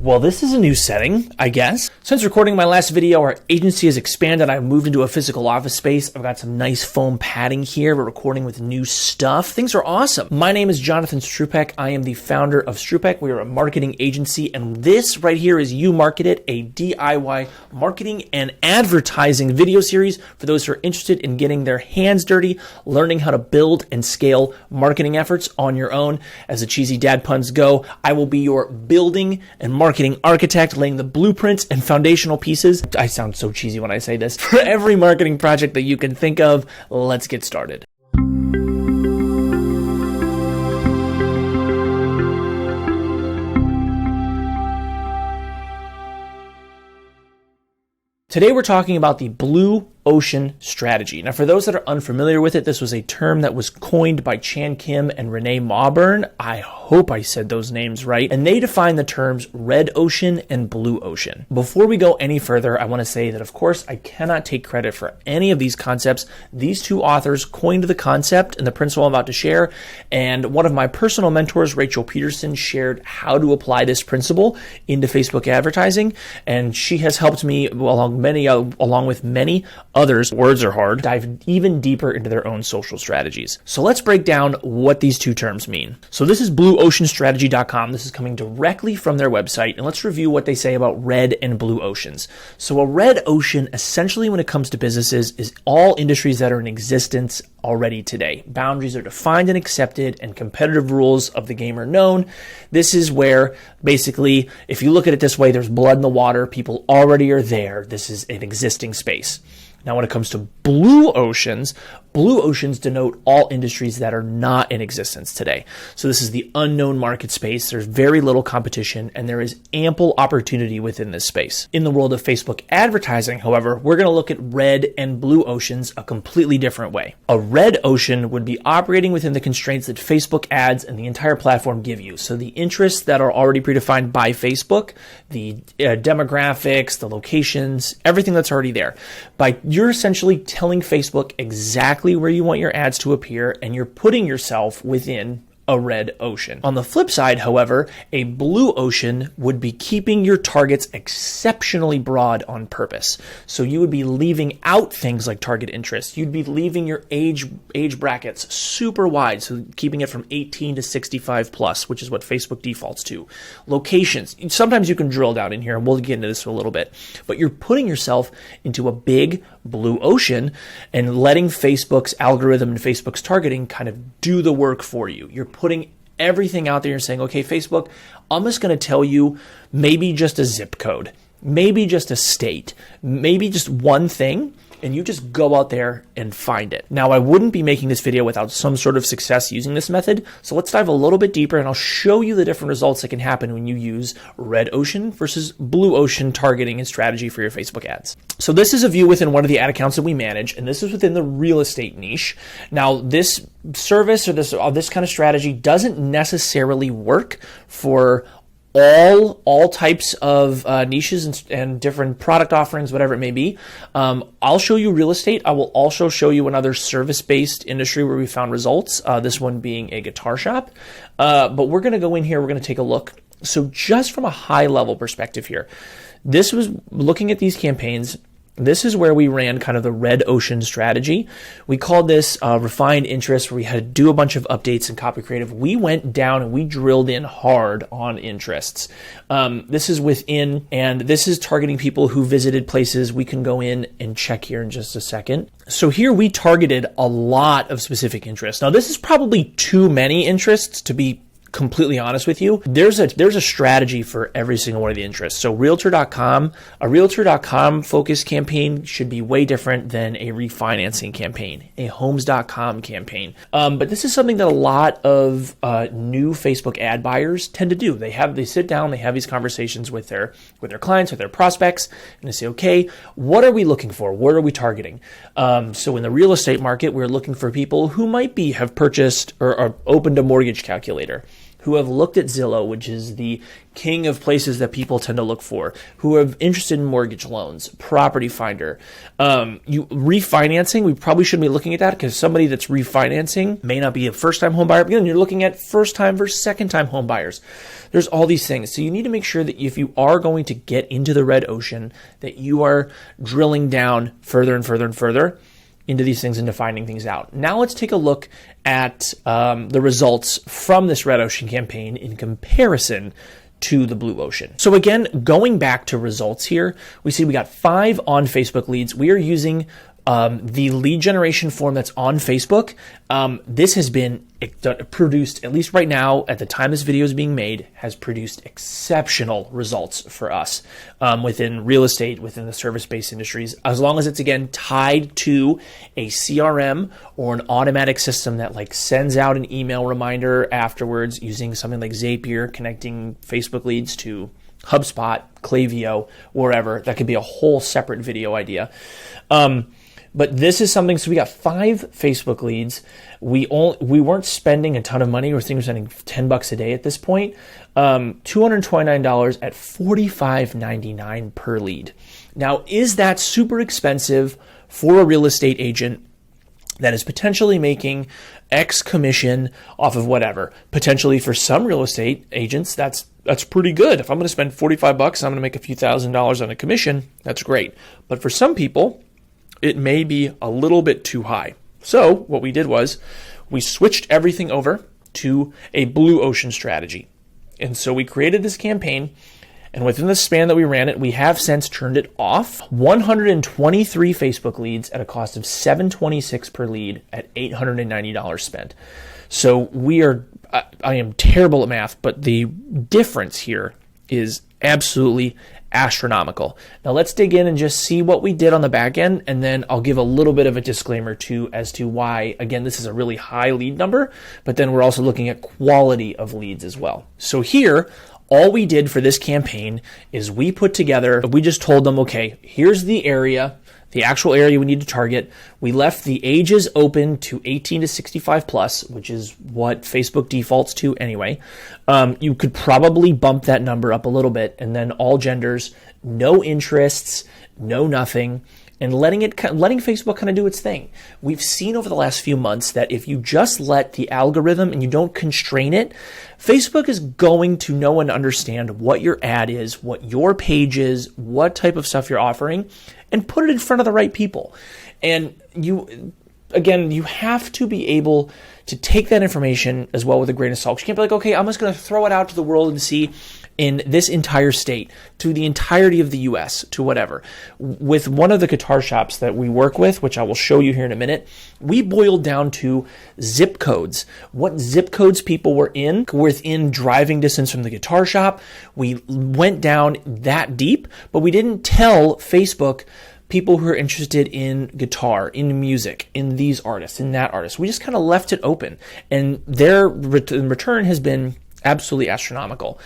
Well, this is a new setting, I guess. Since recording my last video, our agency has expanded. I've moved into a physical office space. I've got some nice foam padding here. We're recording with new stuff. Things are awesome. My name is Jonathan Strupek. I am the founder of Strupek. We are a marketing agency, and this right here is You Market It, a DIY marketing and advertising video series for those who are interested in getting their hands dirty, learning how to build and scale marketing efforts on your own. As the cheesy dad puns go, I will be your building and marketing architect, laying the blueprints and foundational pieces. I sound so cheesy when I say this. For every marketing project that you can think of, let's get started. Today we're talking about the Blue Ocean strategy. Now, for those that are unfamiliar with it, this was a term that was coined by Chan Kim and Renee Mauborgne. I hope I said those names right. And they define the terms red ocean and blue ocean. Before we go any further, I want to say that, of course, I cannot take credit for any of these concepts. These two authors coined the concept and the principle I'm about to share. And one of my personal mentors, Rachel Peterson, shared how to apply this principle into Facebook advertising. And she has helped me along with many others, words are hard, dive even deeper into their own social strategies. So let's break down what these two terms mean. So this is blueoceanstrategy.com. This is coming directly from their website, and let's review what they say about red and blue oceans. So a red ocean, essentially when it comes to businesses, is all industries that are in existence already today. Boundaries are defined and accepted, and competitive rules of the game are known. This is where, basically, if you look at it this way, there's blood in the water. People already are there. This is an existing space. Now, when it comes to blue oceans denote all industries that are not in existence today. So this is the unknown market space. There's very little competition, and there is ample opportunity within this space. In the world of Facebook advertising, however, we're going to look at red and blue oceans a completely different way. A red ocean would be operating within the constraints that Facebook ads and the entire platform give you. So the interests that are already predefined by Facebook, the demographics, the locations, everything that's already there. You're essentially telling Facebook exactly where you want your ads to appear, and you're putting yourself within a red ocean. On the flip side, however, a blue ocean would be keeping your targets exceptionally broad on purpose. So you would be leaving out things like target interest. You'd be leaving your age brackets super wide, so keeping it from 18 to 65 plus, which is what Facebook defaults to. Locations. Sometimes you can drill down in here, and we'll get into this in a little bit, but you're putting yourself into a big blue ocean and letting Facebook's algorithm and Facebook's targeting kind of do the work for you. You're putting everything out there. You're saying, okay, Facebook, I'm just going to tell you maybe just a zip code, maybe just a state, maybe just one thing, and you just go out there and find it. Now, I wouldn't be making this video without some sort of success using this method, so let's dive a little bit deeper, and I'll show you the different results that can happen when you use red ocean versus blue ocean targeting and strategy for your Facebook ads. So this is a view within one of the ad accounts that we manage, and this is within the real estate niche. Now, this service or this kind of strategy doesn't necessarily work for all types of niches and different product offerings, whatever it may be. I'll show you real estate. I will also show you another service-based industry where we found results, this one being a guitar shop. But we're going to go in here, we're going to take a look. So just from a high-level perspective here, this was looking at these campaigns. This is where we ran kind of the red ocean strategy. We called this refined interest, where we had to do a bunch of updates and copy creative. We went down and we drilled in hard on interests. This is within, and this is targeting people who visited places. We can go in and check here in just a second. So here we targeted a lot of specific interests. Now, this is probably too many interests to be completely honest with you. There's a strategy for every single one of the interests. So a realtor.com focused campaign should be way different than a refinancing campaign, a homes.com campaign. But this is something that a lot of new Facebook ad buyers tend to do. They sit down, they have these conversations with their clients, with their prospects, and they say, okay, what are we looking for? What are we targeting? So in the real estate market, we're looking for people who might have purchased or opened a mortgage calculator, who have looked at Zillow, which is the king of places that people tend to look for, who are interested in mortgage loans, Property Finder, refinancing. We probably shouldn't be looking at that because somebody that's refinancing may not be a first-time home buyer. Again, you're looking at first-time versus second-time home buyers. There's all these things. So you need to make sure that if you are going to get into the red ocean, that you are drilling down further and further and further into these things and to finding things out. Now let's take a look at the results from this red ocean campaign in comparison to the blue ocean. So again, going back to results here, we see we got 5 on Facebook leads. We are using the lead generation form that's on Facebook. This has been produced, at least right now, at the time this video is being made, has produced exceptional results for us within real estate, within the service-based industries, as long as it's, again, tied to a CRM or an automatic system that like sends out an email reminder afterwards using something like Zapier, connecting Facebook leads to HubSpot, Klaviyo, wherever. That could be a whole separate video idea. But this is something, so we got 5 Facebook leads. We weren't spending a ton of money. We're spending $10 a day at this point. $229 at $45.99 per lead. Now, is that super expensive for a real estate agent that is potentially making X commission off of whatever? Potentially for some real estate agents, that's pretty good. If I'm going to spend $45, I'm going to make a few $1,000s on a commission. That's great. But for some people, it may be a little bit too high. So what we did was we switched everything over to a blue ocean strategy. And so we created this campaign, and within the span that we ran it, we have since turned it off. 123 Facebook leads at a cost of $726 per lead at $890 spent. So I am terrible at math, but the difference here is absolutely astronomical. Now let's dig in and just see what we did on the back end, and then I'll give a little bit of a disclaimer too as to why, again, this is a really high lead number, but then we're also looking at quality of leads as well. So here, all we did for this campaign is we just told them, okay, here's the area, the actual area we need to target. We left the ages open to 18 to 65 plus, which is what Facebook defaults to anyway. You could probably bump that number up a little bit, and then all genders, no interests, no nothing, and letting Facebook kind of do its thing. We've seen over the last few months that if you just let the algorithm and you don't constrain it, Facebook is going to know and understand what your ad is, what your page is, what type of stuff you're offering, and put it in front of the right people. And you have to be able to take that information as well with a grain of salt. You can't be like, okay, I'm just going to throw it out to the world and see in this entire state, to the entirety of the US, to whatever. With one of the guitar shops that we work with, which I will show you here in a minute, we boiled down to zip codes. What zip codes people were within driving distance from the guitar shop. We went down that deep, but we didn't tell Facebook people who are interested in guitar, in music, in these artists, in that artist. We just kind of left it open, and their return has been absolutely astronomical.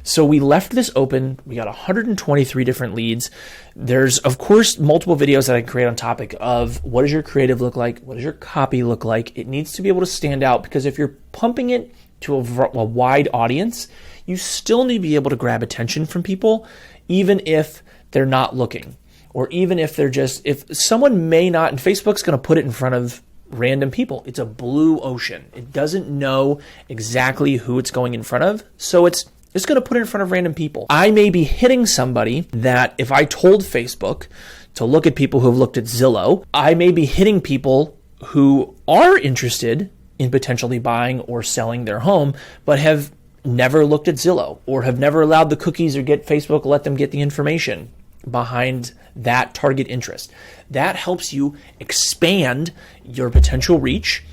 So we left this open. We got 123 different leads. There's, of course, multiple videos that I can create on topic of what does your creative look like? What does your copy look like? It needs to be able to stand out, because if you're pumping it to a wide audience, you still need to be able to grab attention from people, even if they're not looking, or even if if someone may not, and Facebook's going to put it in front of random people. It's a blue ocean. It doesn't know exactly who it's going in front of, so it's going to put it in front of random people. I may be hitting somebody that if I told Facebook to look at people who have looked at Zillow, I may be hitting people who are interested in potentially buying or selling their home, but have never looked at Zillow, or have never allowed the cookies or get Facebook let them get the information behind that target interest. That helps you expand your potential reach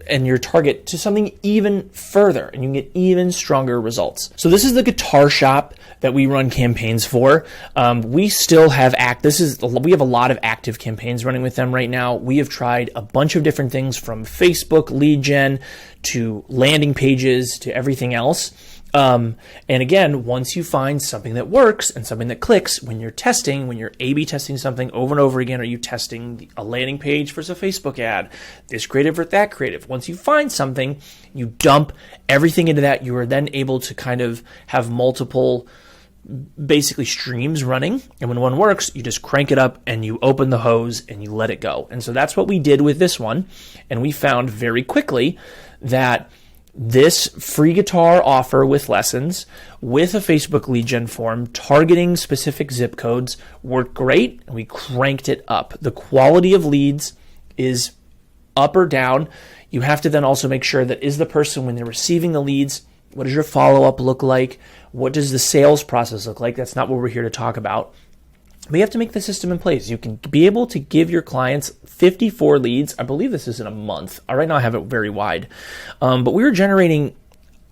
and your target to something even further, and you can get even stronger results. So this is the guitar shop that we run campaigns for. We still have we have a lot of active campaigns running with them right now. We have tried a bunch of different things, from Facebook lead gen to landing pages to everything else. And again, once you find something that works and something that clicks, when you're testing, when you're A/B testing something over and over again, are you testing a landing page versus a Facebook ad, this creative or that creative? Once you find something, you dump everything into that. You are then able to kind of have multiple basically streams running. And when one works, you just crank it up and you open the hose and you let it go. And so that's what we did with this one. And we found very quickly that this free guitar offer with lessons, with a Facebook lead gen form, targeting specific zip codes worked great, and we cranked it up. The quality of leads is up or down. You have to then also make sure that is the person, when they're receiving the leads, what does your follow-up look like? What does the sales process look like? That's not what we're here to talk about. But you have to make the system in place. You can be able to give your clients 54 leads. I believe this is in a month. Right now I have it very wide. But we were generating,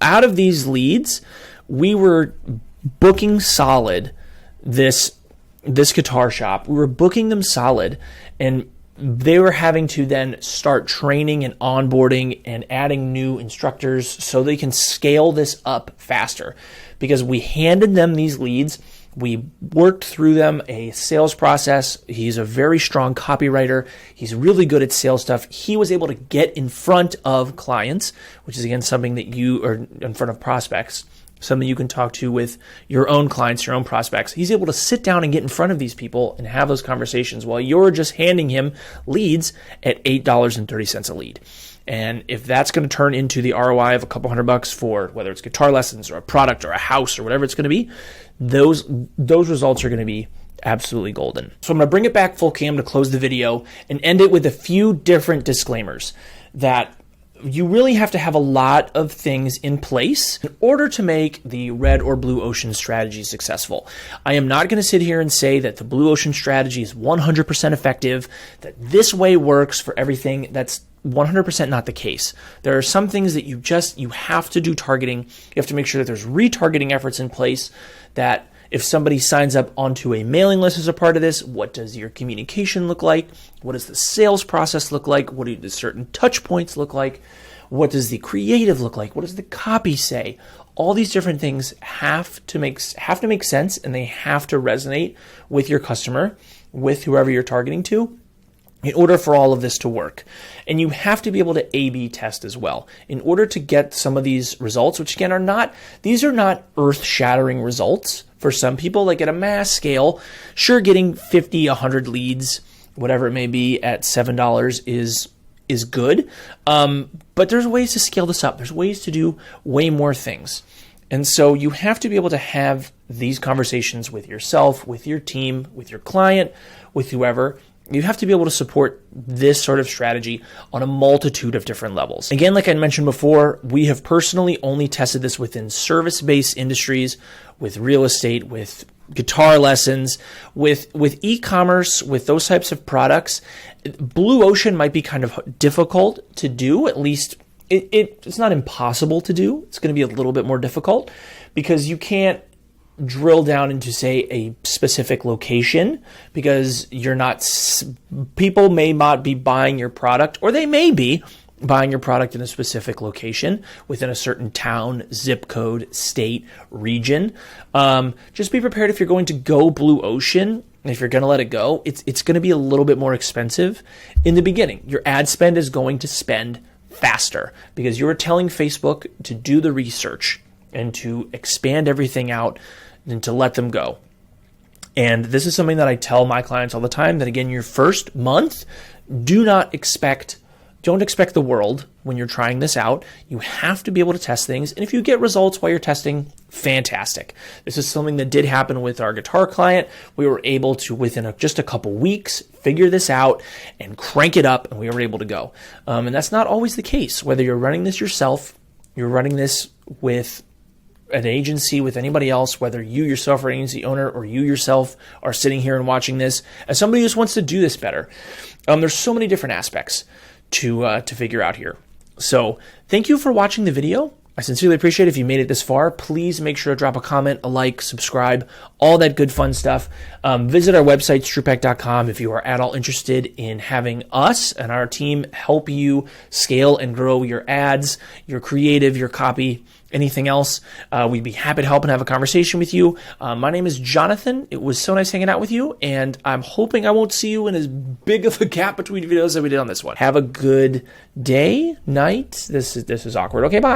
out of these leads, we were booking solid this guitar shop. We were booking them solid, and they were having to then start training and onboarding and adding new instructors so they can scale this up faster, because we handed them these leads. We worked through them a sales process. He's a very strong copywriter. He's really good at sales stuff. He was able to get in front of clients, which is again something that you are in front of prospects, something you can talk to with your own clients, your own prospects. He's able to sit down and get in front of these people and have those conversations while you're just handing him leads at $8.30 a lead. And if that's going to turn into the ROI of a couple $100 for whether it's guitar lessons or a product or a house or whatever it's going to be, those results are going to be absolutely golden. So I'm going to bring it back full cam to close the video and end it with a few different disclaimers that you really have to have a lot of things in place in order to make the red or blue ocean strategy successful. I am not going to sit here and say that the blue ocean strategy is 100% effective, that this way works for everything. That's 100% not the case. There are some things that you have to do targeting. You have to make sure that there's retargeting efforts in place, that if somebody signs up onto a mailing list as a part of this, what does your communication look like? What does the sales process look like? What do the certain touch points look like? What does the creative look like? What does the copy say? All these different things have to make sense, and they have to resonate with your customer, with whoever you're targeting to, in order for all of this to work. And you have to be able to A/B test as well in order to get some of these results, which again are not earth-shattering results for some people. Like at a mass scale, sure, getting 50, 100 leads, whatever it may be, at $7 is good. But there's ways to scale this up. There's ways to do way more things. And so you have to be able to have these conversations with yourself, with your team, with your client, with whoever. You have to be able to support this sort of strategy on a multitude of different levels. Again, like I mentioned before, we have personally only tested this within service-based industries, with real estate, with guitar lessons, with e-commerce, with those types of products. Blue ocean might be kind of difficult to do. At least it's not impossible to do. It's going to be a little bit more difficult because you can't drill down into, say, a specific location, because people may not be buying your product, or they may be buying your product in a specific location within a certain town, zip code, state, region. Just be prepared if you're going to go blue ocean. If you're going to let it go, it's going to be a little bit more expensive in the beginning. Your ad spend is going to spend faster because you're telling Facebook to do the research and to expand everything out and to let them go. And this is something that I tell my clients all the time, that again, your first month, don't expect the world when you're trying this out. You have to be able to test things. And if you get results while you're testing, fantastic. This is something that did happen with our guitar client. We were able to, within just a couple weeks, figure this out and crank it up, and we were able to go. And that's not always the case. Whether you're running this yourself, you're running this with an agency, with anybody else, whether you yourself are an agency owner or you yourself are sitting here and watching this as somebody who just wants to do this better. There's so many different aspects to figure out here. So thank you for watching the video. I sincerely appreciate it. If you made it this far, please make sure to drop a comment, a like, subscribe, all that good fun stuff. Visit our website, strupek.com, if you are at all interested in having us and our team help you scale and grow your ads, your creative, your copy, anything else, we'd be happy to help and have a conversation with you. My name is Jonathan. It was so nice hanging out with you, and I'm hoping I won't see you in as big of a gap between videos that we did on this one. Have a good day, night. This is awkward. Okay, bye.